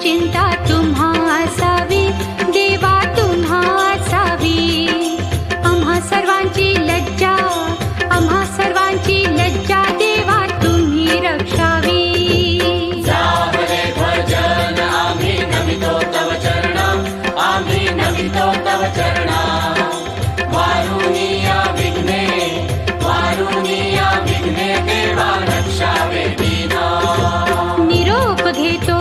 चिंता तुम्हा असावी, देवा तुम्हा असावी. आम्हा सर्वांची लज्जा, आम्हा सर्वांची लज्जा देवा तुम्ही रक्षावी. जावले भजन आम्ही नमितो तव चरणं, आम्ही नमितो तव चरणं. वारुनिया विघ्ने, वारुनिया विघ्ने देवा रक्षावे दीना. निरोप घेतो